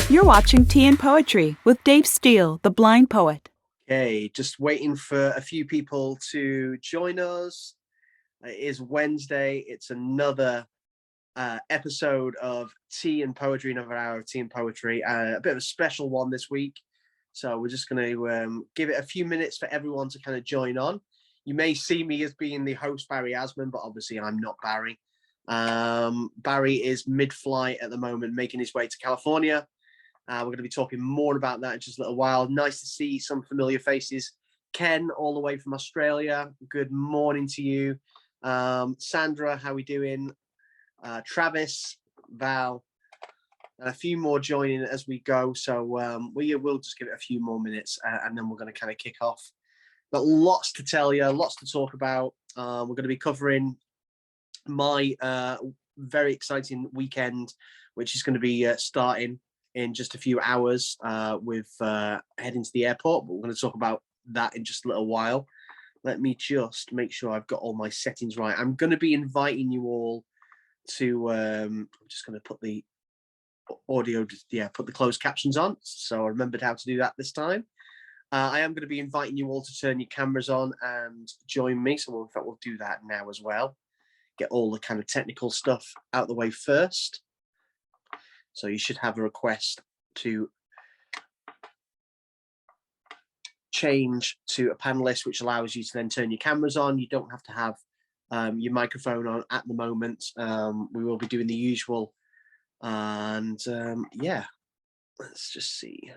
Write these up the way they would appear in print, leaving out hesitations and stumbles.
You're watching Tea and Poetry with Dave Steele, the blind poet. Okay, just waiting for a few people to join us. It is Wednesday. It's another episode of Tea and Poetry, another hour of Tea and Poetry. A bit of a special one this week. So we're just going to give it a few minutes for everyone to kind of join on. You may see me as being the host, Barry Asman, but obviously I'm not Barry. Barry is mid-flight at the moment, making his way to California. We're going to be talking more about that in just a little while. Nice to see some familiar faces. Ken, all the way from Australia. Good morning to you. Sandra, how we doing? Travis, Val, and a few more joining as we go. So we'll just give it a few more minutes and then we're going to kind of kick off. But lots to tell you, lots to talk about. We're going to be covering my very exciting weekend, which is going to be starting in just a few hours with heading to the airport, but we're going to talk about that in just a little while. Let me just make sure I've got all my settings right. I'm going to be inviting you all to, I'm just going to put the audio, put the closed captions on. So I remembered how to do that this time. I am going to be inviting you all to turn your cameras on and join me. So in fact, we'll do that now as well. Get all the kind of technical stuff out the way first. So you should have a request to change to a panelist, which allows you to then turn your cameras on. You don't have to have your microphone on at the moment. We will be doing the usual. And yeah, let's just see.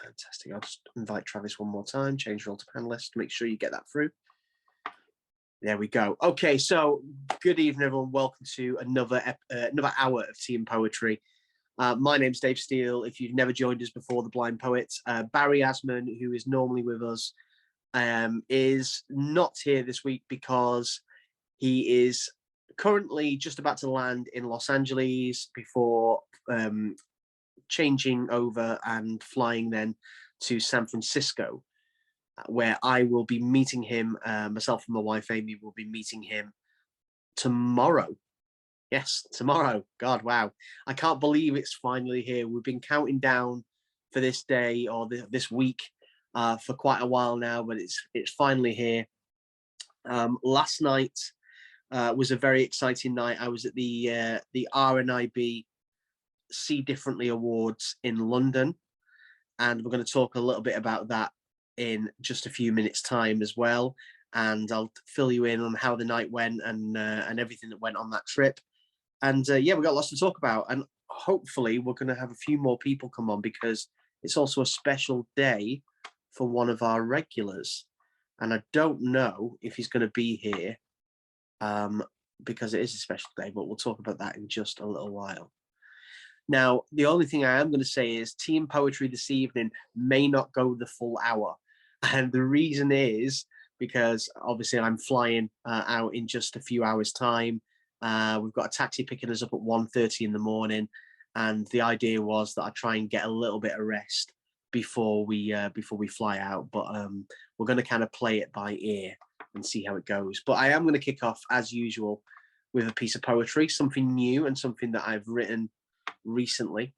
Fantastic. I'll just invite Travis one more time, change role to panelist, make sure you get that through. There we go. Okay, so good evening, everyone. Welcome to another hour of Tea and Poetry. My name's Dave Steele. If you've never joined us before, the Blind Poet, Barry Asman, who is normally with us, is not here this week because he is currently just about to land in Los Angeles before changing over and flying then to San Francisco, where I will be meeting him. Myself and my wife Amy will be meeting him tomorrow. Yes, tomorrow. God, wow. I can't believe it's finally here. We've been counting down for this day or this week for quite a while now, but it's finally here. Last night was a very exciting night. I was at the RNIB See Differently Awards in London, and we're going to talk a little bit about that in just a few minutes time as well, and I'll fill you in on how the night went and everything that went on that trip. And yeah, we've got lots to talk about, and hopefully we're going to have a few more people come on because it's also a special day for one of our regulars, and I don't know if he's going to be here because it is a special day, but we'll talk about that in just a little while. Now, the only thing I am going to say is Tea and Poetry this evening may not go the full hour. And the reason is because obviously I'm flying out in just a few hours' time. We've got a taxi picking us up at 1:30 in the morning. And the idea was that I try and get a little bit of rest before we fly out. But we're going to kind of play it by ear and see how it goes. But I am going to kick off, as usual, with a piece of poetry, something new and something that I've written recently.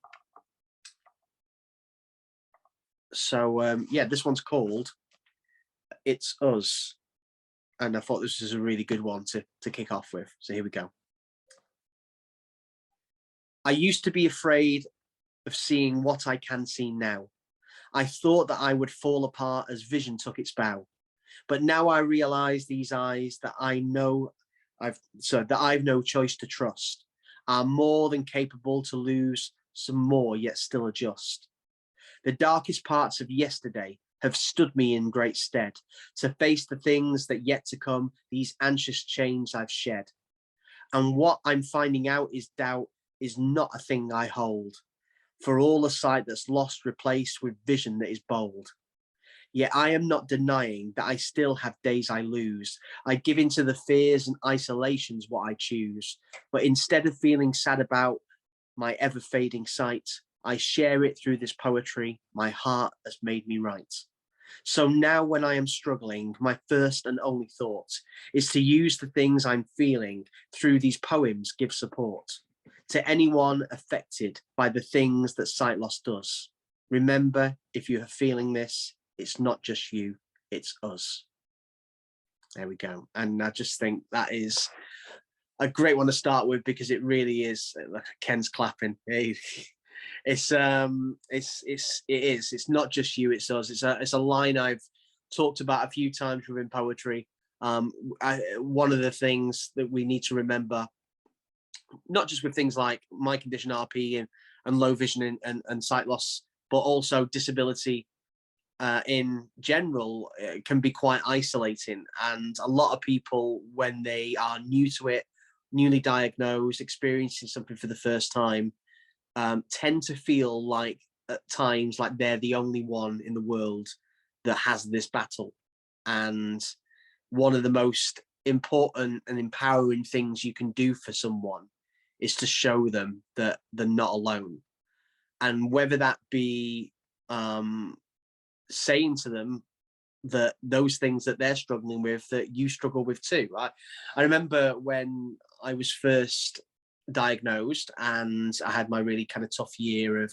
So yeah, this one's called It's Us, and I thought this was a really good one to kick off with. So here we go. I used to be afraid of seeing what I can see now. I thought that I would fall apart as vision took its bow, but now I realize these eyes that I've no choice to trust are more than capable to lose some more, yet still adjust. The darkest parts of yesterday have stood me in great stead to face the things that yet to come, these anxious chains I've shed. And what I'm finding out is doubt is not a thing I hold, for all a sight that's lost replaced with vision that is bold. Yet I am not denying that I still have days I lose. I give into the fears and isolations what I choose. But instead of feeling sad about my ever fading sight, I share it through this poetry my heart has made me write. So now when I am struggling, my first and only thought is to use the things I'm feeling through these poems give support. To anyone affected by the things that sight loss does, remember, if you are feeling this, it's not just you, it's us. There we go. And I just think that is a great one to start with, because it really is like Ken's clapping. It's it's not just you, it's us. It's a line I've talked about a few times within poetry. One of the things that we need to remember, not just with things like my condition RP and low vision and sight loss, but also disability in general, can be quite isolating. And a lot of people, when they are new to it, newly diagnosed, experiencing something for the first time, tend to feel like at times like they're the only one in the world that has this battle. And one of the most important and empowering things you can do for someone is to show them that they're not alone. And whether that be saying to them that those things that they're struggling with, that you struggle with too. I remember when I was first diagnosed and I had my really kind of tough year of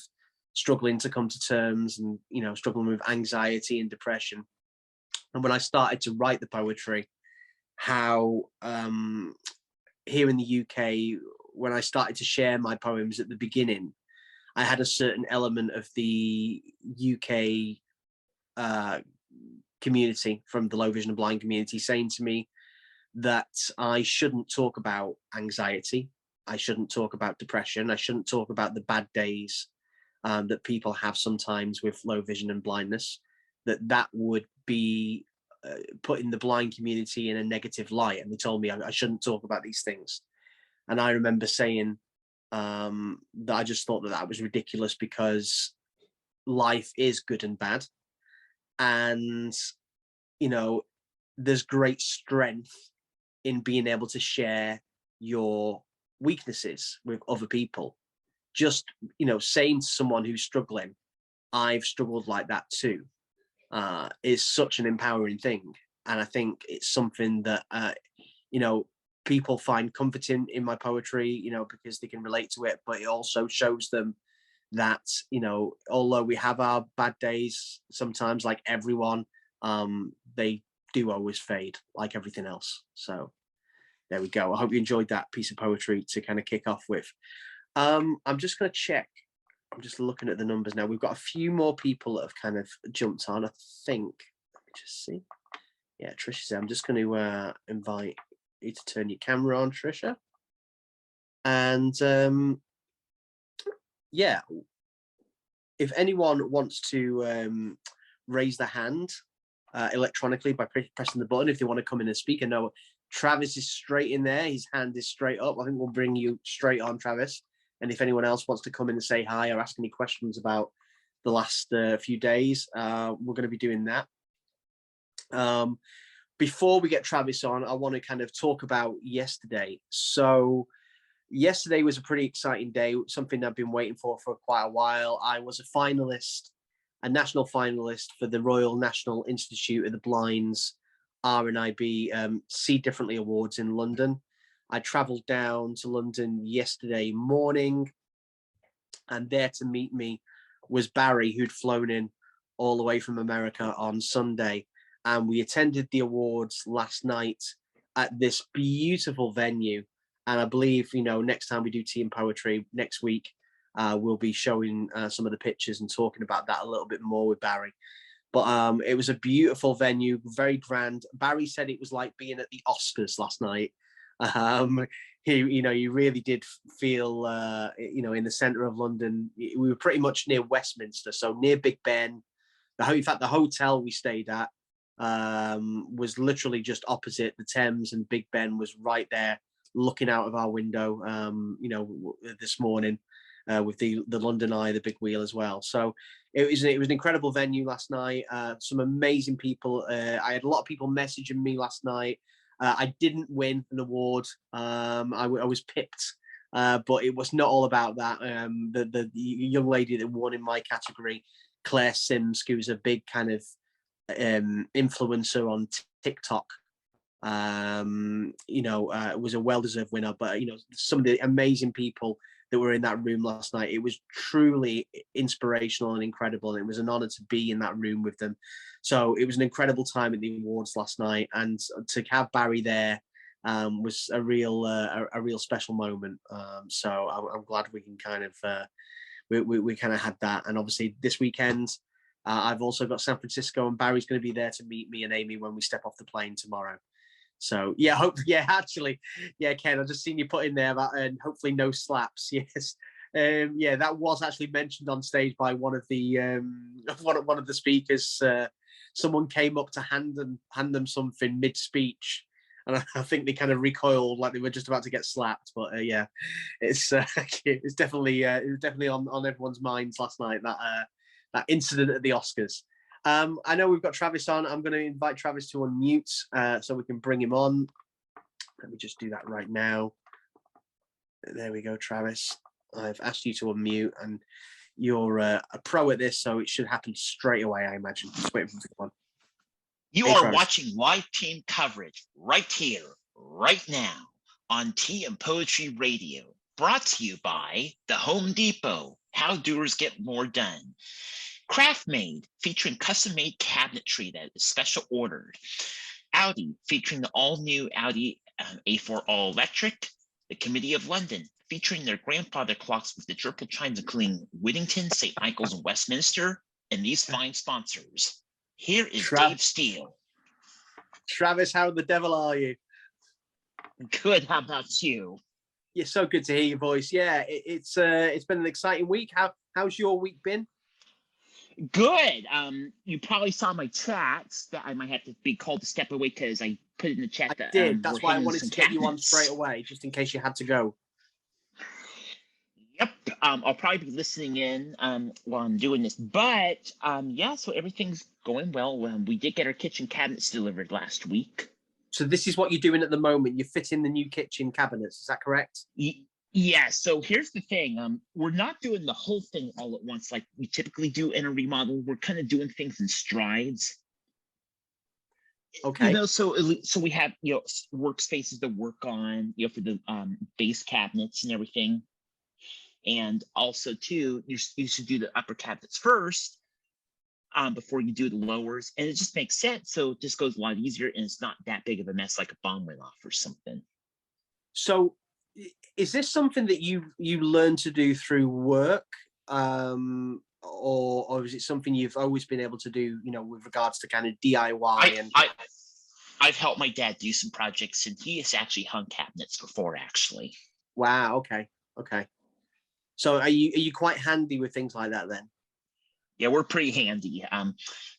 struggling to come to terms and, you know, struggling with anxiety and depression. And when I started to write the poetry, how here in the UK, when I started to share my poems at the beginning, I had a certain element of the UK community, from the low vision and blind community, saying to me that I shouldn't talk about anxiety, I shouldn't talk about depression, I shouldn't talk about the bad days that people have sometimes with low vision and blindness, that would be putting the blind community in a negative light. And they told me I shouldn't talk about these things. And I remember saying that I just thought that was ridiculous, because life is good and bad. And, you know, there's great strength in being able to share your weaknesses with other people. Just, you know, saying to someone who's struggling, I've struggled like that too, is such an empowering thing. And I think it's something that, you know, people find comforting in my poetry, you know, because they can relate to it, but it also shows them that, you know, although we have our bad days sometimes, like everyone, they do always fade like everything else. So there we go. I hope you enjoyed that piece of poetry to kind of kick off with. I'm just going to check. I'm just looking at the numbers now. We've got a few more people that have kind of jumped on, I think. Let me just see. Yeah, Trisha said, I'm just going to invite you to turn your camera on, Trisha. And yeah, if anyone wants to raise their hand electronically by pressing the button, if they want to come in and speak. I know Travis is straight in there. His hand is straight up. I think we'll bring you straight on, Travis. And if anyone else wants to come in and say hi or ask any questions about the last few days, we're going to be doing that. Before we get Travis on, I want to kind of talk about yesterday. So yesterday was a pretty exciting day, something I've been waiting for quite a while. I was a finalist, a national finalist for the Royal National Institute of the Blind's RNIB See Differently Awards in London. I travelled down to London yesterday morning, and there to meet me was Barry, who'd flown in all the way from America on Sunday. And we attended the awards last night at this beautiful venue. And I believe, you know, next time we do Tea and Poetry next week, we'll be showing some of the pictures and talking about that a little bit more with Barry. But it was a beautiful venue, very grand. Barry said it was like being at the Oscars last night. You know, you really did feel, you know, in the centre of London. We were pretty much near Westminster, so near Big Ben. In fact, the hotel we stayed at was literally just opposite the Thames, and Big Ben was right there, looking out of our window. You know, this morning with the London Eye, the big wheel as well. So it was an incredible venue last night. Some amazing people. I had a lot of people messaging me last night. I didn't win an award. I was picked, but it was not all about that. The young lady that won in my category, Claire Sims, who's a big kind of influencer on TikTok, you know, was a well-deserved winner. But you know, some of the amazing people that were in that room last night. It was truly inspirational and incredible. And it was an honor to be in that room with them. So it was an incredible time at the awards last night, and to have Barry there was a real special moment. So I'm glad we can kind of we kind of had that. And obviously this weekend, I've also got San Francisco, and Barry's going to be there to meet me and Amy when we step off the plane tomorrow. So yeah, actually, yeah, Ken, I've just seen you put in there that, and hopefully no slaps. Yes, yeah, that was actually mentioned on stage by one of the one of the speakers. Someone came up to hand them something mid speech, and I think they kind of recoiled like they were just about to get slapped. But yeah, it's it's definitely on everyone's minds last night, that incident at the Oscars. I know we've got Travis on. I'm going to invite Travis to unmute so we can bring him on. Let me just do that right now. There we go, Travis. I've asked you to unmute, and you're a pro at this, so it should happen straight away, I imagine. Just waiting for the one. You are Travis. Watching live team coverage right here, right now on Tea and Poetry Radio, brought to you by the Home Depot. How doers get more done. Craft Made, featuring custom-made cabinetry that is special ordered. Audi, featuring the all-new Audi A4 all-electric. The Committee of London, featuring their grandfather clocks with the triple chimes, including Whittington, St. Michael's, and Westminster. And these fine sponsors. Here is Dave Steele. Travis, how the devil are you? Good. How about you? Yeah, so good to hear your voice. Yeah, it's been an exciting week. How's your week been? Good. You probably saw my chats that I might have to be called to step away because I put in the chat that I did. That's why I wanted to get you on straight away, just in case you had to go. Yep. I'll probably be listening in while I'm doing this. But yeah, so everything's going well. We did get our kitchen cabinets delivered last week. So this is what you're doing at the moment. You're fitting the new kitchen cabinets. Is that correct? Yeah, so here's the thing. We're not doing the whole thing all at once like we typically do in a remodel. We're kind of doing things in strides. Okay. You know, so we have, you know, workspaces to work on, you know, for the base cabinets and everything. And also, too, you should do the upper cabinets first before you do the lowers. And it just makes sense. So it just goes a lot easier, and it's not that big of a mess like a bomb went off or something. So is this something that you learn to do through work, or is it something you've always been able to do, you know, with regards to kind of DIY? I've helped my dad do some projects, and he has actually hung cabinets before, actually. Wow. Okay. So are you quite handy with things like that then? Yeah, we're pretty handy.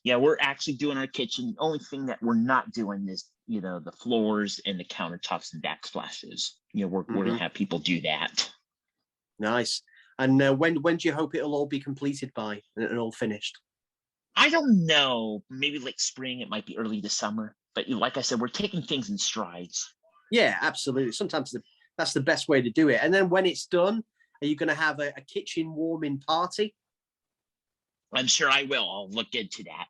Yeah, we're actually doing our kitchen. The only thing that we're not doing is, you know, the floors and the countertops and backsplashes. You know, we're going to have people do that. Nice. And when do you hope it'll all be completed by and all finished? I don't know. Maybe like spring. It might be early this summer. But like I said, we're taking things in strides. Yeah, absolutely. Sometimes that's the best way to do it. And then when it's done, are you going to have a kitchen warming party? I'm sure I will. I'll look into that.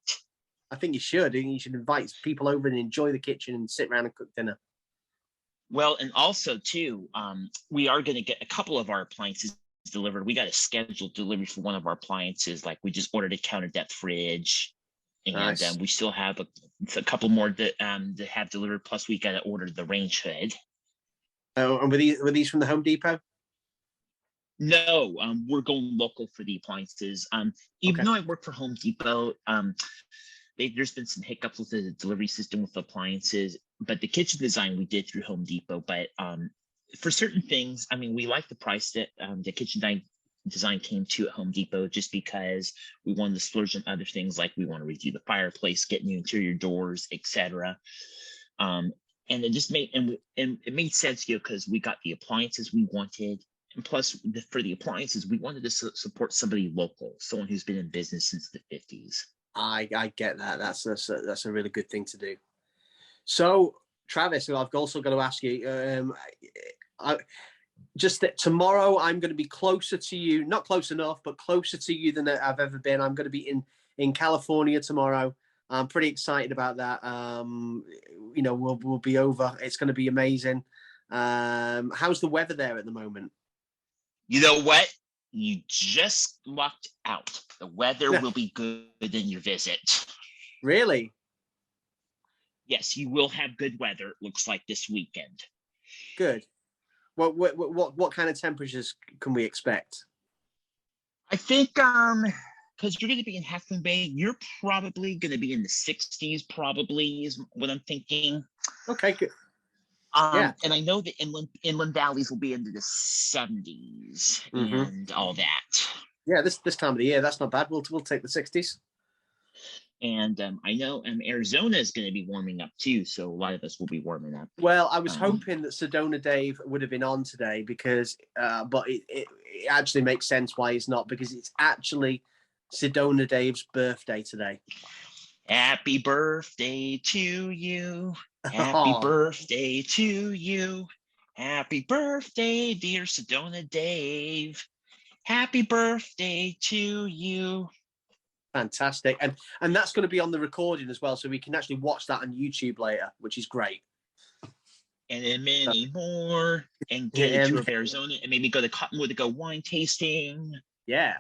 I think you should. You should invite people over and enjoy the kitchen and sit around and cook dinner. Well, and also, too, we are going to get a couple of our appliances delivered. We got a scheduled delivery for one of our appliances. Like, we just ordered a counter depth fridge. And nice. We still have a couple more that have delivered. Plus, we got to order the range hood. Oh, and were these from the Home Depot? No, we're going local for the appliances. Even though I work for Home Depot, there's been some hiccups with the delivery system with appliances, but the kitchen design we did through Home Depot. But for certain things, I mean, we like the price that the kitchen design came to at Home Depot, just because we wanted to splurge on other things, like we want to redo the fireplace, get new interior doors, etc. And it just made and it made sense, you know, because we got the appliances we wanted. And plus, for the appliances, we wanted to support somebody local, someone who's been in business since the 50s. I get that. That's a really good thing to do. So, Travis, I've also got to ask you, just that tomorrow I'm going to be closer to you, not close enough, but closer to you than I've ever been. I'm going to be in California tomorrow. I'm pretty excited about that. You know, we'll be over. It's going to be amazing. How's the weather there at the moment? You know what? You just lucked out. The weather will be good in your visit. Really? Yes, you will have good weather, it looks like, this weekend. Good. What kind of temperatures can we expect? I think because you're going to be in Half Moon Bay, you're probably going to be in the 60s, probably is what I'm thinking. Okay, good. Yeah. And I know the inland valleys will be into the 70s and all that. Yeah, this time of the year, that's not bad. We'll take the 60s. And I know Arizona is going to be warming up too, so a lot of us will be warming up. Well, I was hoping that Sedona Dave would have been on today because, but it actually makes sense why he's not, because it's actually Sedona Dave's birthday today. Happy birthday to you. Happy birthday to you. Happy birthday, dear Sedona Dave. Happy birthday to you. Fantastic. And that's going to be on the recording as well, so we can actually watch that on YouTube later, which is great. And then many more, and get a tour of Arizona, and maybe go to Cottonwood to go wine tasting. Yeah,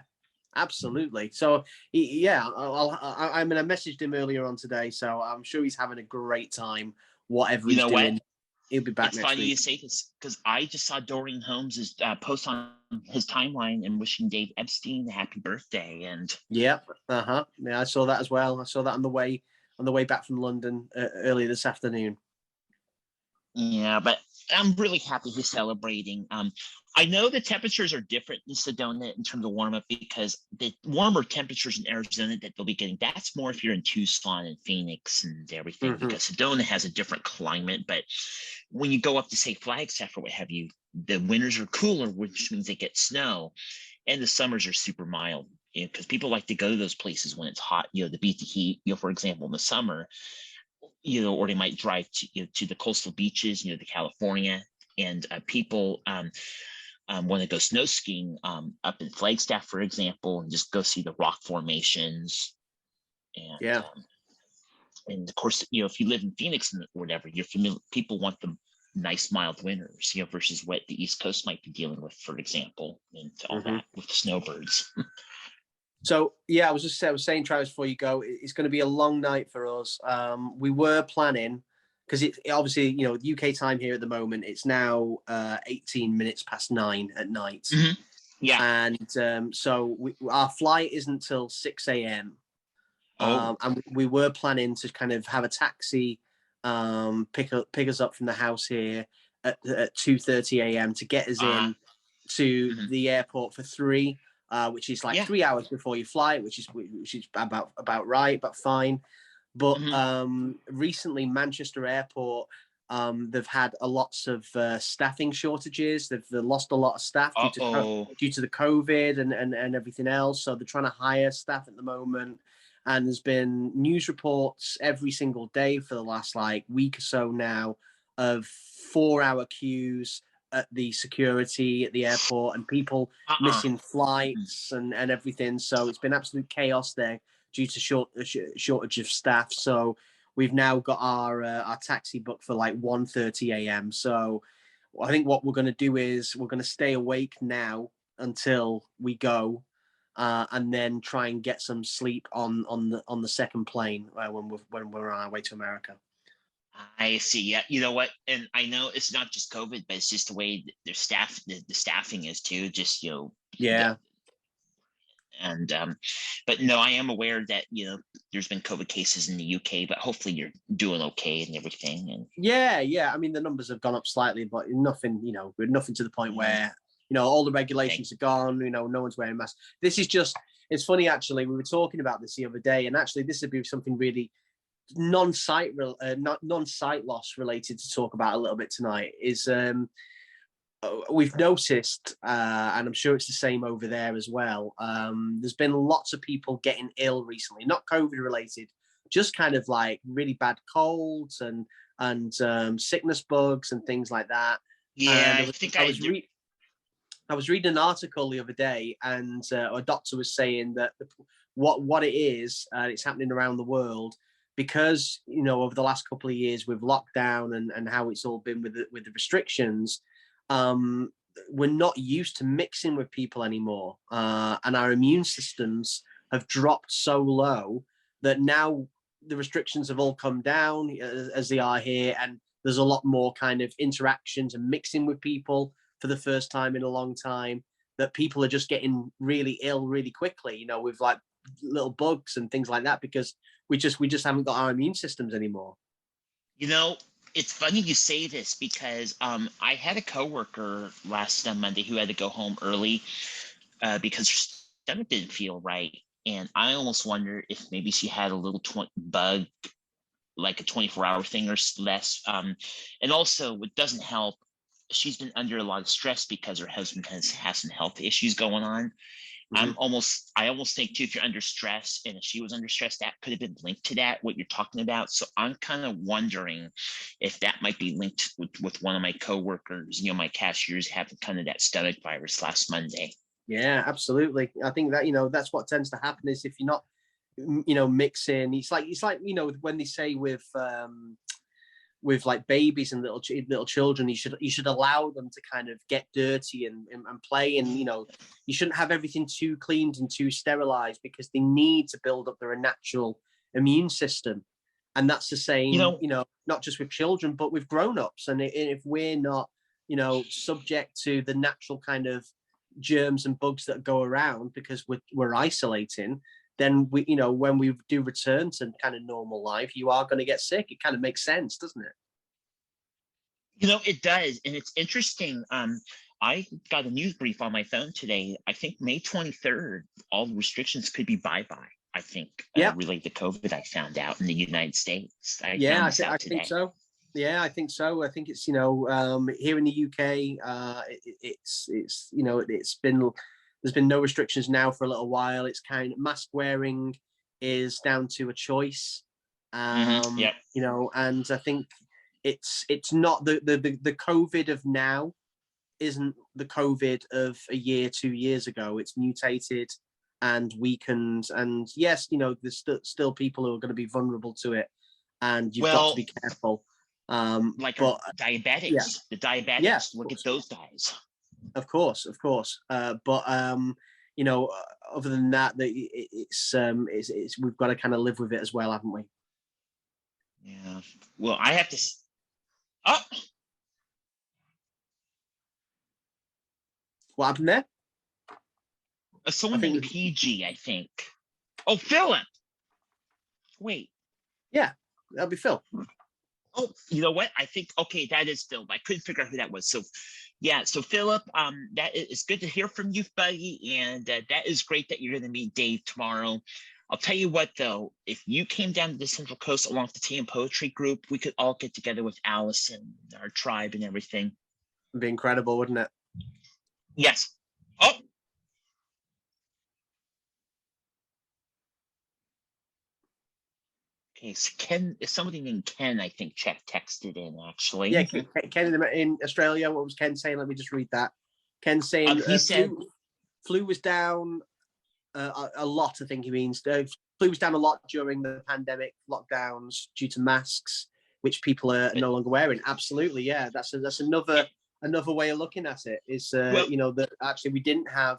absolutely. So yeah, I mean, I messaged him earlier on today, so I'm sure he's having a great time, whatever he's doing. What? He'll be back next week. It's funny you say this because I just saw Dorian Holmes' post on his timeline and wishing Dave Epstein a happy birthday. And yeah, yeah, I saw that as well. I saw that on the way back from London earlier this afternoon. Yeah, but I'm really happy he's celebrating. I know the temperatures are different in Sedona in terms of warm up, because the warmer temperatures in Arizona that they'll be getting, that's more if you're in Tucson and Phoenix and everything, because Sedona has a different climate. But when you go up to, say, Flagstaff or what have you, the winters are cooler, which means they get snow, and the summers are super mild. Because people like to go to those places when it's hot, to beat the heat. For example, in the summer, or they might drive to, to the coastal beaches, to California, and people want to go snow skiing up in Flagstaff, for example, and just go see the rock formations. And and of course, if you live in Phoenix or whatever, you're familiar. People want the nice mild winters, versus what the East Coast might be dealing with, for example, and all that with the snowbirds. So yeah, I was saying, Travis, before you go, it's going to be a long night for us. We were planning, because it obviously, UK time here at the moment, it's now 18 minutes past 9 at night. Yeah. And so our flight isn't till 6 a.m. And we were planning to kind of have a taxi pick us up from the house here at 2:30 a.m. to get us in to the airport for 3. Which is like 3 hours before your flight, which is about right, but fine. But recently, Manchester Airport, they've had lots of staffing shortages. They've lost a lot of staff due to the COVID and everything else. So they're trying to hire staff at the moment. And there's been news reports every single day for the last week or so now of 4-hour queues at the security at the airport, and people missing flights and everything. So it's been absolute chaos there due to shortage of staff. So we've now got our taxi booked for 1:30 a.m. So I think what we're going to do is we're going to stay awake now until we go, and then try and get some sleep on the second plane when we're on our way to America. I see. Yeah, you know what? And I know it's not just COVID, but it's just the way their staff, the staffing is too. Just yeah. But no, I am aware that there's been COVID cases in the UK, but hopefully you're doing okay and everything. And yeah. I mean, the numbers have gone up slightly, but nothing. We're nothing to the point where all the regulations are gone. No one's wearing masks. This is just. It's funny actually. We were talking about this the other day, and actually, this would be something really non-sight loss related to talk about a little bit tonight. Is we've noticed, and I'm sure it's the same over there as well, there's been lots of people getting ill recently, not COVID related, just kind of really bad colds and sickness bugs and things like that. Yeah, I was reading an article the other day, and a doctor was saying that what it is, it's happening around the world, because over the last couple of years with lockdown and how it's all been with the restrictions, we're not used to mixing with people anymore, and our immune systems have dropped so low that now the restrictions have all come down as they are here, and there's a lot more kind of interactions and mixing with people for the first time in a long time, that people are just getting really ill really quickly, you know, with like little bugs and things like that, because we just haven't got our immune systems anymore. You know, it's funny you say this because I had a coworker last Monday who had to go home early because her stomach didn't feel right, and I almost wonder if maybe she had a little bug, like a 24-hour thing or less. And also, what doesn't help, she's been under a lot of stress because her husband has some health issues going on. I almost think too, if you're under stress, and if she was under stress, that could have been linked to that, what you're talking about. So I'm kind of wondering if that might be linked with one of my coworkers, you know, my cashiers having kind of that stomach virus last Monday. Yeah, absolutely. I think that, you know, that's what tends to happen is if you're not, you know, mixing, it's like, you know, when they say with like babies and little children, you should allow them to kind of get dirty and play, and you know, you shouldn't have everything too cleaned and too sterilized, because they need to build up their natural immune system. And that's the same, you know, not just with children but with grown-ups. And if we're not, you know, subject to the natural kind of germs and bugs that go around because we're isolating, then we, you know, when we do return to kind of normal life, you are going to get sick. It kind of makes sense, doesn't it? You know, it does. And it's interesting. I got a news brief on my phone today. I think May 23rd, all the restrictions could be bye-bye, I think, related to COVID, I found out in the United States. I think so. Yeah, I think so. I think it's, you know, here in the UK, it's you know, there's been no restrictions now for a little while. It's kind of mask wearing is down to a choice, you know, and I think it's not the COVID of now isn't the COVID of a year, 2 years ago. It's mutated and weakened, and yes, you know, there's still people who are going to be vulnerable to it, and you've got to be careful. Like diabetics, the diabetics, look at those guys. Of course. But you know, other than that, it's we've got to kind of live with it as well, haven't we? Yeah. Well, I have to. Oh, what happened there? Someone named PG, I think. Oh, Philip. Wait. Yeah, that'll be Phil. Oh, you know what? I think, okay, that is Phil. I couldn't figure out who that was. So, yeah. So, Philip, that is good to hear from you, buddy. And that is great that you're going to meet Dave tomorrow. I'll tell you what, though, if you came down to the Central Coast along with the Tea and Poetry group, we could all get together with Alice and our tribe and everything. It'd be incredible, wouldn't it? Yes. Oh. Okay, so Ken, somebody named Ken, I think, texted in, actually. Yeah, Ken in Australia. What was Ken saying? Let me just read that. Ken saying he said flu was down a lot. I think he means flu was down a lot during the pandemic lockdowns due to masks, which people are no longer wearing. Absolutely, yeah. That's another way of looking at it. Is you know, that actually we didn't have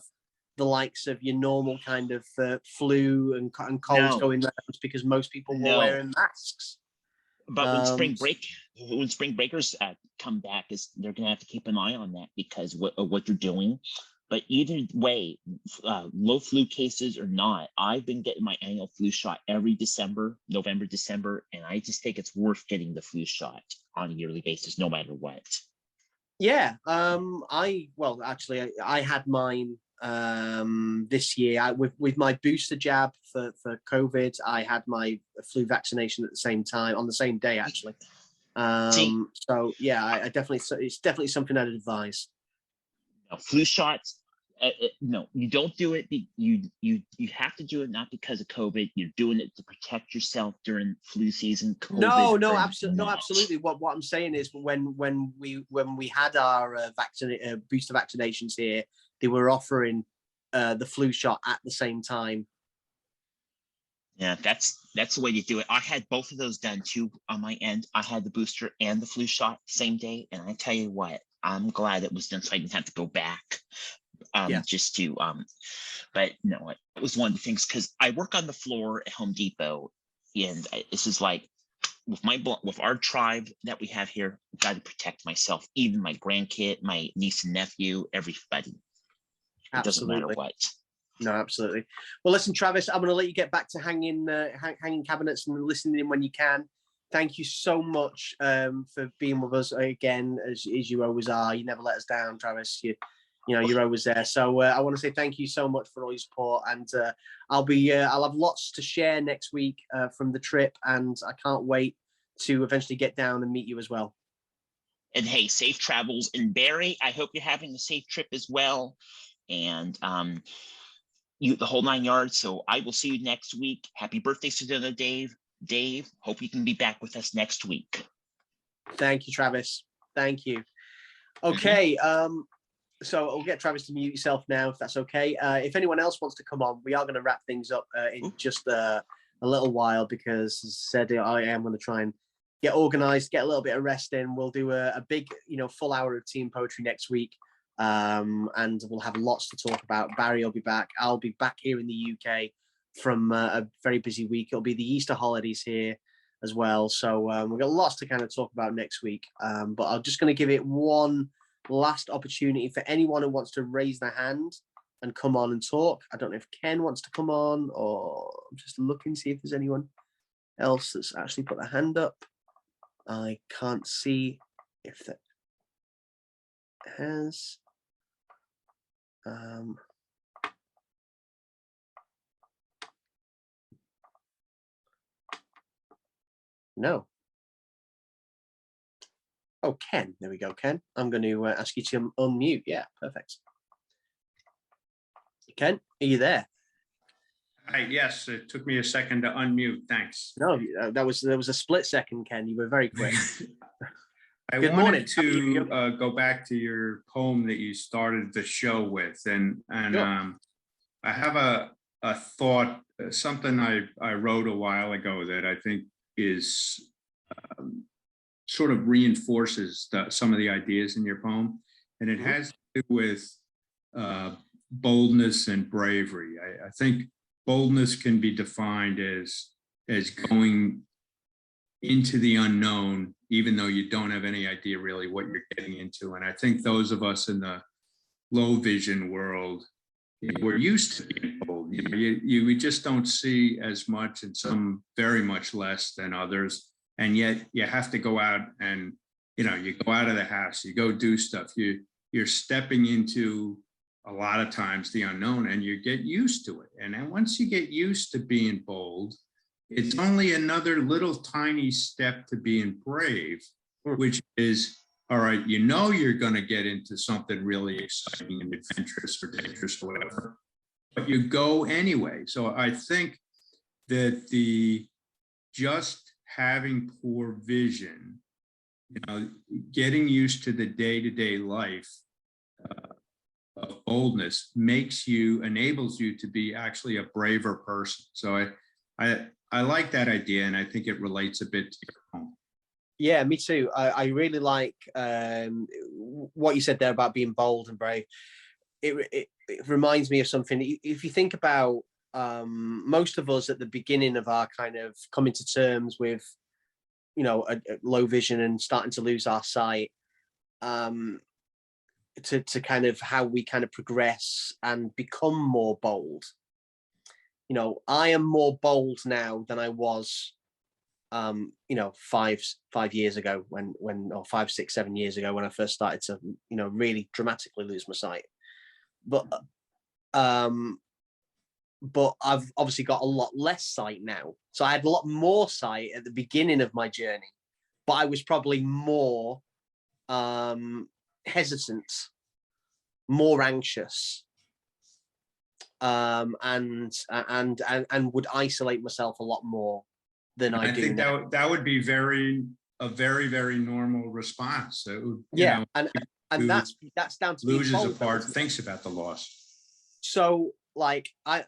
the likes of your normal kind of flu and colds going around because most people were wearing masks. But when spring breakers come back, they're going to have to keep an eye on that because what you're doing. But either way, low flu cases or not, I've been getting my annual flu shot every November, December, and I just think it's worth getting the flu shot on a yearly basis, no matter what. Yeah, I had mine this year with my booster jab for COVID. I had my flu vaccination at the same time, on the same day, actually. So yeah, it's definitely something I'd advise. No, flu shots. No, you don't do it. You have to do it not because of COVID. You're doing it to protect yourself during flu season. COVID no, absolutely. What I'm saying is, when we had our booster vaccinations here, they were offering the flu shot at the same time. Yeah, that's the way to do it. I had both of those done too on my end. I had the booster and the flu shot same day, and I tell you what, I'm glad it was done so I didn't have to go back. Yeah. Just to but no, it was one of the things because I work on the floor at Home Depot, and this is like with our tribe that we have here, got to protect myself, even my grandkid, my niece and nephew, everybody. It doesn't matter Absolutely. what. No, absolutely. Well, listen, Travis, I'm going to let you get back to hanging cabinets and listening in when you can. Thank you so much for being with us again, as you always are. You never let us down, Travis. You're always there. So I want to say thank you so much for all your support, and I'll have lots to share next week from the trip, and I can't wait to eventually get down and meet you as well. And hey, safe travels. And Barry, I hope you're having a safe trip as well. And you the whole 9 yards. So I will see you next week. Happy birthday, Sedona Dave. Dave, hope you can be back with us next week. Thank you, Travis. Thank you. Okay. So I'll get Travis to mute yourself now, if that's okay. If anyone else wants to come on, we are going to wrap things up in just a little while, because as I said, I am going to try and get organized, get a little bit of rest in. We'll do a big, full hour of team poetry next week. And we'll have lots to talk about. Barry will be back. I'll be back here in the UK from a very busy week. It'll be the Easter holidays here as well. So we've got lots to kind of talk about next week. But I'm just going to give it one last opportunity for anyone who wants to raise their hand and come on and talk. I don't know if Ken wants to come on, or I'm just looking to see if there's anyone else that's actually put their hand up. I can't see if that has. No. Oh, Ken. There we go, Ken. I'm going to ask you to unmute. Yeah, perfect. Ken, are you there? Hi, yes, it took me a second to unmute. Thanks. No, there was a split second, Ken. You were very quick. I Good wanted morning. to go back to your poem that you started the show with, and Sure. I have a thought, something I wrote a while ago that I think is sort of reinforces some of the ideas in your poem, and it has to do with boldness and bravery. I think boldness can be defined as going into the unknown, even though you don't have any idea really what you're getting into. And I think those of us in the low vision world, we're used to being bold. We just don't see as much, and some very much less than others. And yet you have to go out and, you go out of the house, you go do stuff. You're stepping into a lot of times the unknown, and you get used to it. And then once you get used to being bold, it's only another little tiny step to being brave, which is, all right, you're going to get into something really exciting and adventurous or dangerous or whatever, but you go anyway. So I think that just having poor vision, getting used to the day-to-day life of boldness enables you to be actually a braver person. So I like that idea, and I think it relates a bit to your poem. Yeah, me too. I really like what you said there about being bold and brave. It reminds me of something. If you think about most of us at the beginning of our kind of coming to terms with, a low vision and starting to lose our sight, to kind of how we kind of progress and become more bold. I am more bold now than I was, 5 years ago or 5, 6, 7 years ago when I first started to, really dramatically lose my sight. But I've obviously got a lot less sight now. So I had a lot more sight at the beginning of my journey, but I was probably more hesitant, more anxious, and would isolate myself a lot more than I do think now. that would be a very, very normal response. So, and that's down to loses a part, thinks about the loss. So like I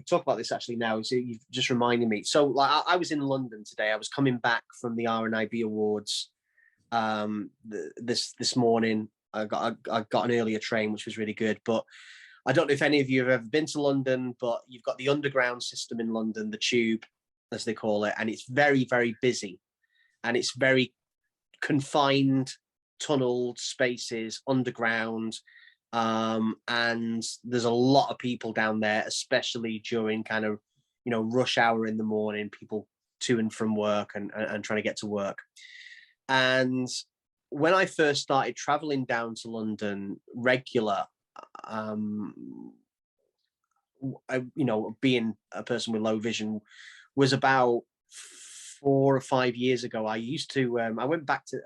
talk about this actually now, so you've just reminded me. So like I was in London today. I was coming back from the RNIB Awards, this morning. I got an earlier train, which was really good. But I don't know if any of you have ever been to London, but you've got the underground system in London, the tube, as they call it, and it's very, very busy, and it's very confined, tunneled spaces underground. And there's a lot of people down there, especially during kind of, rush hour in the morning, people to and from work and trying to get to work. And when I first started traveling down to London regular, being a person with low vision was about 4 or 5 years ago. I used to, I went back to,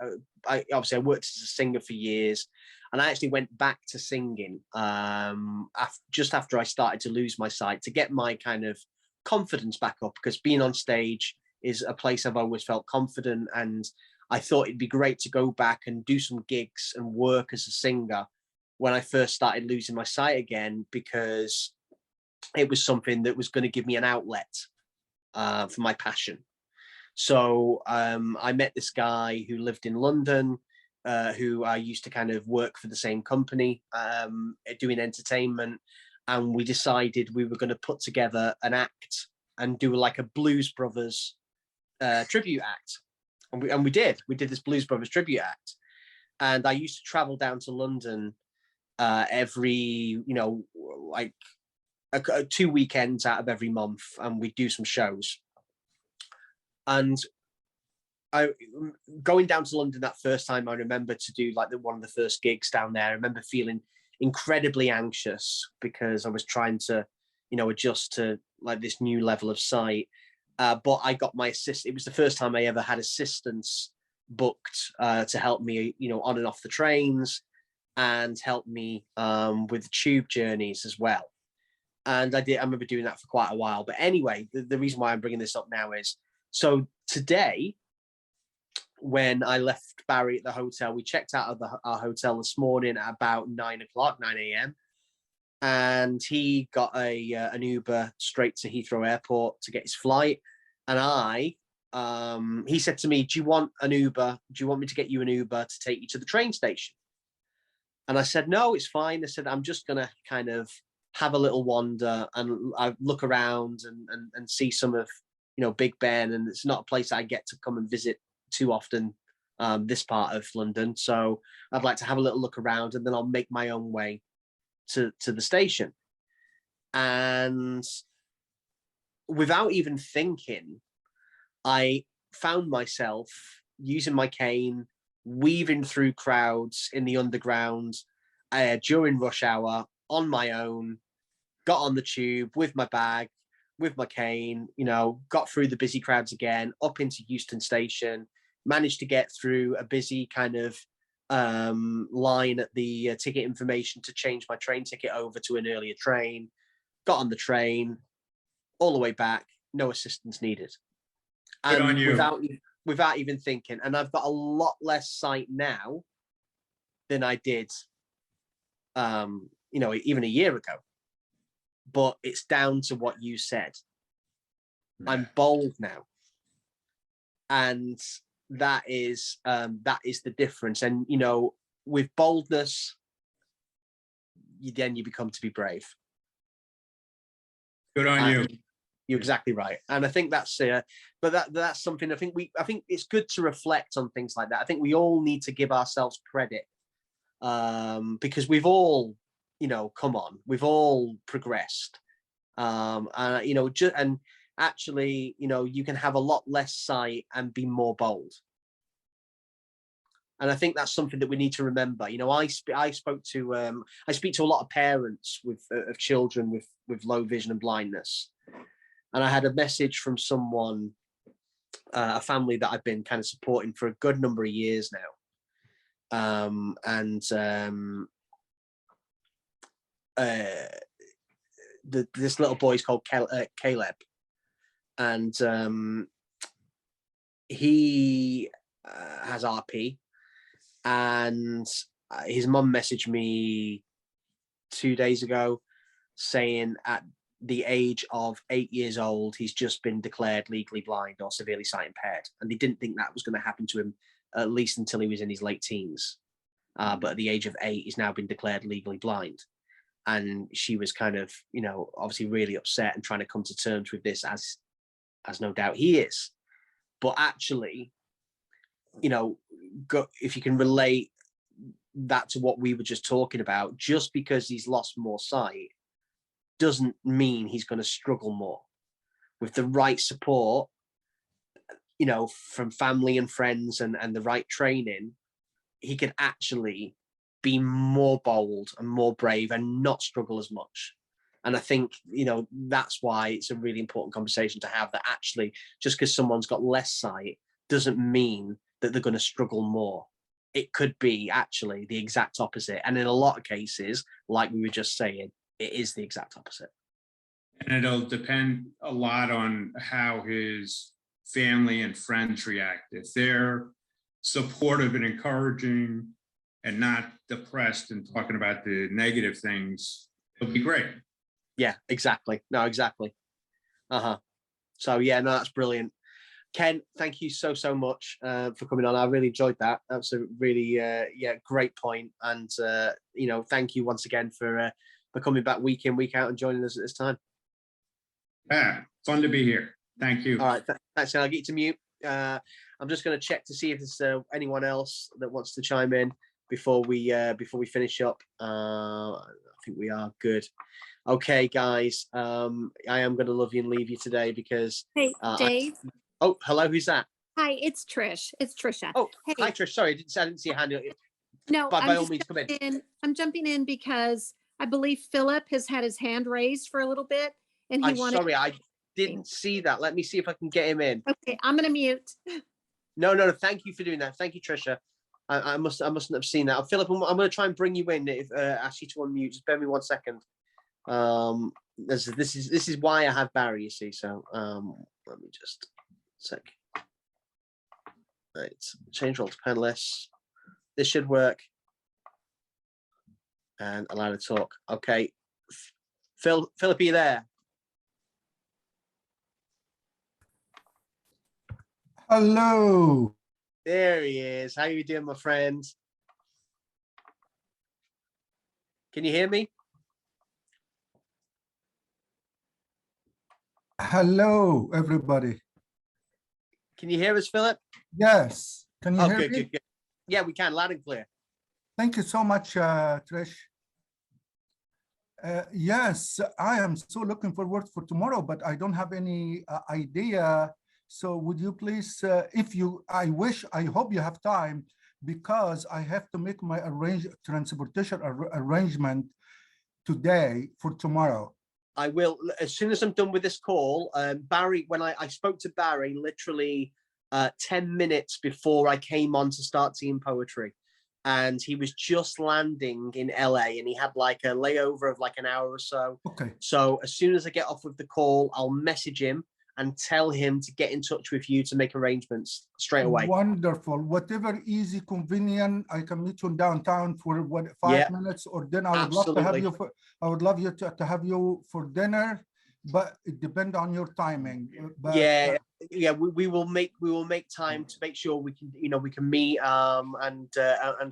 I worked as a singer for years, and I actually went back to singing just after I started to lose my sight, to get my kind of confidence back up, because being on stage is a place I've always felt confident, and I thought it'd be great to go back and do some gigs and work as a singer when I first started losing my sight again, because it was something that was going to give me an outlet for my passion. So I met this guy who lived in London, who I used to kind of work for the same company, doing entertainment. And we decided we were going to put together an act and do like a Blues Brothers tribute act. And we did this Blues Brothers tribute act. And I used to travel down to London every, like 2 weekends out of every month, and we'd do some shows. And going down to London that first time, I remember to do like one of the first gigs down there. I remember feeling incredibly anxious because I was trying to, adjust to like this new level of sight. But I got my assist. It was the first time I ever had assistance booked to help me, on and off the trains, and help me with tube journeys as well. And I remember doing that for quite a while. But anyway, the reason why I'm bringing this up now is, so today, when I left Barry at the hotel, we checked out of our hotel this morning at about 9 a.m. And he got an Uber straight to Heathrow Airport to get his flight. And he said to me, do you want an Uber? Do you want me to get you an Uber to take you to the train station? And I said, no, it's fine. I said, I'm just going to kind of have a little wander and I look around and see some of, Big Ben. And it's not a place I get to come and visit too often, this part of London. So I'd like to have a little look around, and then I'll make my own way to the station. And without even thinking, I found myself using my cane, weaving through crowds in the underground during rush hour on my own, got on the tube with my bag, with my cane, got through the busy crowds again, up into Euston Station, managed to get through a busy kind of line at the ticket information to change my train ticket over to an earlier train, got on the train, all the way back, no assistance needed. Good and on you. without even thinking. And I've got a lot less sight now than I did, even a year ago. But it's down to what you said. Yeah. I'm bold now. And that is the difference. And, with boldness, you become to be brave. Good on you. You're exactly right. And I think that's but that's something I think it's good to reflect on things like that. I think we all need to give ourselves credit, because we've all, come on, we've all progressed. And actually, you can have a lot less sight and be more bold. And I think that's something that we need to remember. I speak to a lot of parents of children with low vision and blindness. And I had a message from someone, a family that I've been kind of supporting for a good number of years now. This little boy is called Caleb. And he has RP. And his mum messaged me 2 days ago saying at the age of 8 years old, he's just been declared legally blind or severely sight impaired. And they didn't think that was going to happen to him at least until he was in his late teens. But at the age of 8, he's now been declared legally blind. And she was kind of, obviously really upset and trying to come to terms with this, as no doubt he is. But actually, if you can relate that to what we were just talking about, just because he's lost more sight doesn't mean he's going to struggle more. With the right support, from family and friends and the right training, he could actually be more bold and more brave and not struggle as much. And I think, that's why it's a really important conversation to have, that actually just because someone's got less sight doesn't mean that they're going to struggle more. It could be actually the exact opposite. And in a lot of cases, like we were just saying, it is the exact opposite. And it'll depend a lot on how his family and friends react. If they're supportive and encouraging and not depressed and talking about the negative things, it'll be great. Yeah, exactly. No, exactly. So yeah, no, that's brilliant. Ken, thank you so much for coming on. I really enjoyed that. That's a really great point. And thank you once again for coming back week in, week out and joining us at this time. Yeah, fun to be here. Thank you. All right, thanks. I'll get you to mute. I'm just going to check to see if there's anyone else that wants to chime in before we finish up. I think we are good. Okay, guys. I am going to love you and leave you today because. Hey, Dave. Oh, hello. Who's that? Hi, it's Trish. It's Trisha. Oh, hey. Hi, Trish. Sorry, I didn't see a hand. No, by all means, come in. I'm jumping in because I believe Philip has had his hand raised for a little bit, and he wanted. Sorry, I didn't see that. Let me see if I can get him in. Okay, I'm going to mute. No. Thank you for doing that. Thank you, Trisha. I mustn't have seen that. Philip, I'm going to try and bring you in. If ask you to unmute, just bear me 1 second. This is why I have Barry. You see, so let me just sec. Right, change role to panelists. This should work. And allow to talk. Okay, Philip, are you there? Hello. There he is. How you doing, my friend? Can you hear me? Hello, everybody. Can you hear us, Philip? Yes. Can you hear me? Good. Yeah, we can, loud and clear. Thank you so much, Trish. Yes, I am so looking forward for tomorrow, but I don't have any idea. So would you please, I hope you have time, because I have to make my transportation arrangement today for tomorrow. I will, as soon as I'm done with this call. Barry, when I spoke to Barry literally 10 minutes before I came on to start Team Poetry, and he was just landing in LA, and he had like a layover of like an hour or so. Okay. So as soon as I get off with the call, I'll message him and tell him to get in touch with you to make arrangements straight away. Wonderful. Whatever easy, convenient, I can meet you in downtown for 5 minutes, or then I would love to have you I would love you to have you for dinner, but it depends on your timing. But, we will make time to make sure we can meet and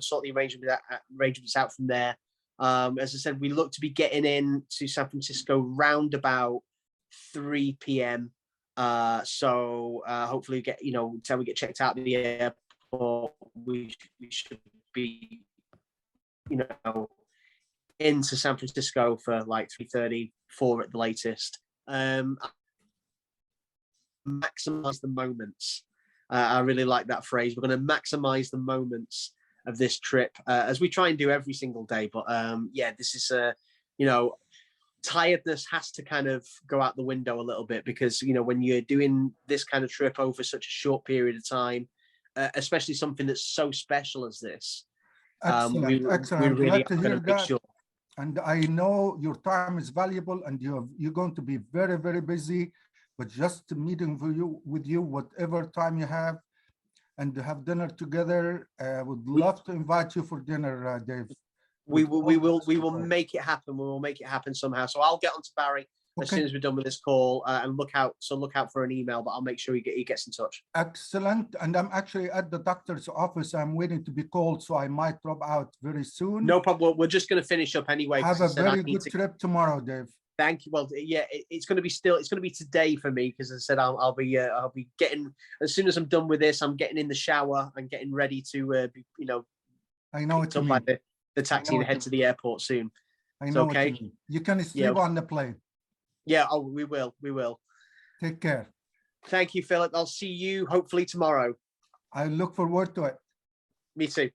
sort the arrangements out from there. As I said, we look to be getting in to San Francisco round about 3 p.m. So hopefully we get, until we get checked out of the airport, we should be, into San Francisco for like 3:30, 4 at the latest. Maximize the moments. I really like that phrase. We're going to maximize the moments of this trip, as we try and do every single day. But this is tiredness has to kind of go out the window a little bit, because when you're doing this kind of trip over such a short period of time, especially something that's so special as this. Excellent. We really Glad to hear make that. sure. And I know your time is valuable, and you're going to be very, very busy. But just meeting with you, whatever time you have, and to have dinner together, would love to invite you for dinner, Dave. We will make it happen. We will make it happen somehow. So I'll get on to Barry as Okay. soon as we're done with this call, and look out for an email, but I'll make sure he gets in touch. Excellent. And I'm actually at the doctor's office. I'm waiting to be called, so I might drop out very soon. No problem. We're just going to finish up anyway. Have 'cause a I said I very need good trip tomorrow, Dave. Thank you. Well, yeah, it's going to be today for me, because as I said, I'll be getting, as soon as I'm done with this, I'm getting in the shower and getting ready to be, I know what picked you up by mean. the taxi and what head you to the airport soon. I It's know what you okay. mean. You can sleep Yeah. on the plane. Yeah. Oh, we will. Take care. Thank you, Philip. I'll see you hopefully tomorrow. I look forward to it. Me too.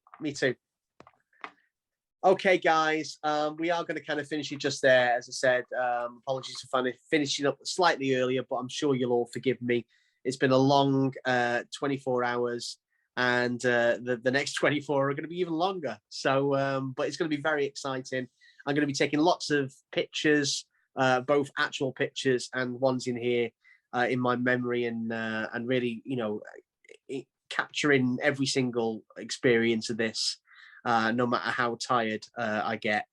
Okay, guys, we are going to kind of finish it just there. As I said, apologies for finishing up slightly earlier, but I'm sure you'll all forgive me. It's been a long 24 hours, and the next 24 are going to be even longer. So, but it's going to be very exciting. I'm going to be taking lots of pictures, both actual pictures and ones in here in my memory, and really, capturing every single experience of this. No matter how tired I get,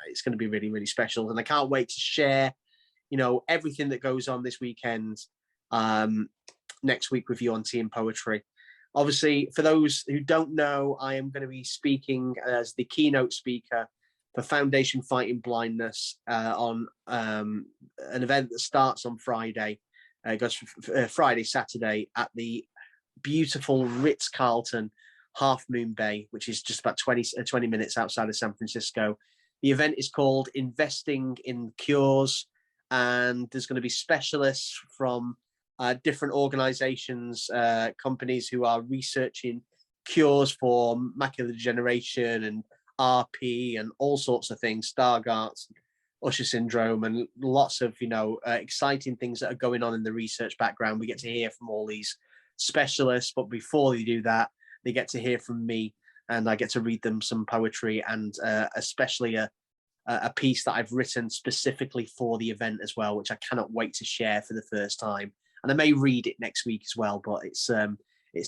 it's going to be really, really special. And I can't wait to share, everything that goes on this weekend, next week with you on Tea and Poetry. Obviously, for those who don't know, I am going to be speaking as the keynote speaker for Foundation Fighting Blindness on an event that starts on Friday. It goes Friday, Saturday at the beautiful Ritz-Carlton, Half Moon Bay, which is just about 20 minutes outside of San Francisco. The event is called Investing in Cures, and there's going to be specialists from different organizations, companies who are researching cures for macular degeneration and RP and all sorts of things, Stargardt's, Usher syndrome, and lots of exciting things that are going on in the research background. We get to hear from all these specialists, but before they do that, they get to hear from me, and I get to read them some poetry, and especially a piece that I've written specifically for the event as well, which I cannot wait to share for the first time. And I may read it next week as well, but it's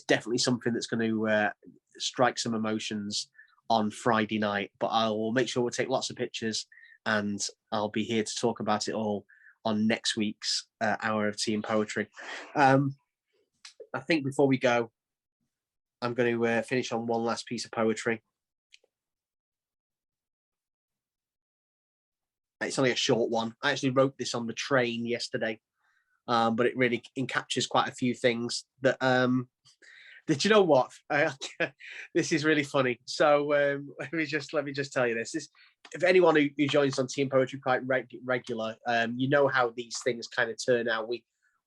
definitely something that's going to strike some emotions on Friday night. But I will make sure we'll take lots of pictures, and I'll be here to talk about it all on next week's Hour of Tea and Poetry. I think before we go, I'm going to finish on one last piece of poetry. It's only a short one. I actually wrote this on the train yesterday, but it really encaptures quite a few things that did you know what? This is really funny. So let me just tell you this. If anyone who joins on Tea and Poetry quite regular, you know how these things kind of turn out.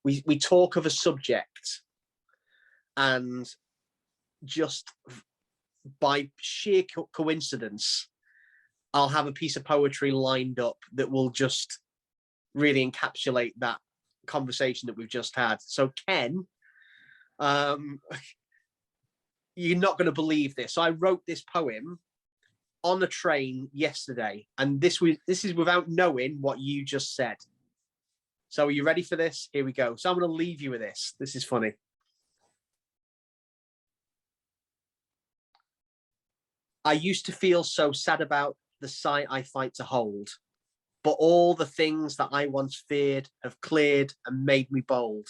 We talk of a subject, and just by sheer coincidence, I'll have a piece of poetry lined up that will just really encapsulate that conversation that we've just had. So Ken, you're not going to believe this. So I wrote this poem on the train yesterday, and this is without knowing what you just said. So are you ready for this? Here we go. So I'm going to leave you with this. This is funny. I used to feel so sad about the sight I fight to hold, but all the things that I once feared have cleared and made me bold.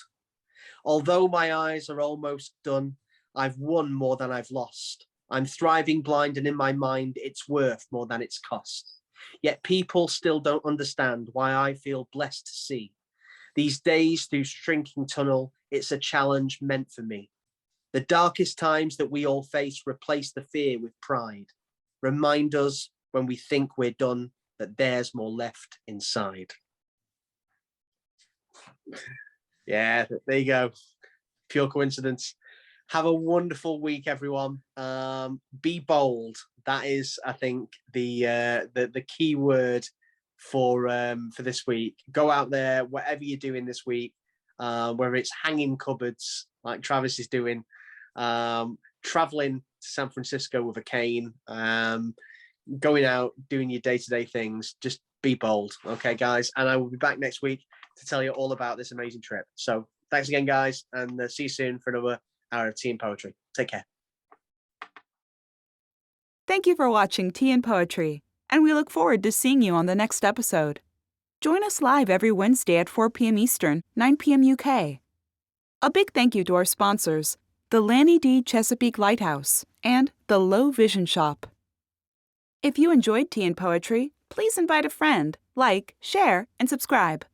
Although my eyes are almost done, I've won more than I've lost. I'm thriving blind, and in my mind, it's worth more than its cost. Yet people still don't understand why I feel blessed to see. These days through shrinking tunnel, it's a challenge meant for me. The darkest times that we all face replace the fear with pride. Remind us when we think we're done that there's more left inside. Yeah, there you go. Pure coincidence. Have a wonderful week, everyone. Be bold. That is, I think, the key word for this week. Go out there, whatever you're doing this week, whether it's hanging cupboards like Travis is doing, traveling to San Francisco with a cane, going out, doing your day-to-day things. Just be bold, okay, guys? And I will be back next week to tell you all about this amazing trip. So thanks again, guys, and see you soon for another Hour of Tea and Poetry. Take care. Thank you for watching Tea and Poetry, and we look forward to seeing you on the next episode. Join us live every Wednesday at 4 p.m. Eastern, 9 p.m. UK. A big thank you to our sponsors, the Lanny D. Chesapeake Lighthouse and the Low Vision Shop. If you enjoyed Tea and Poetry, please invite a friend, like, share, and subscribe.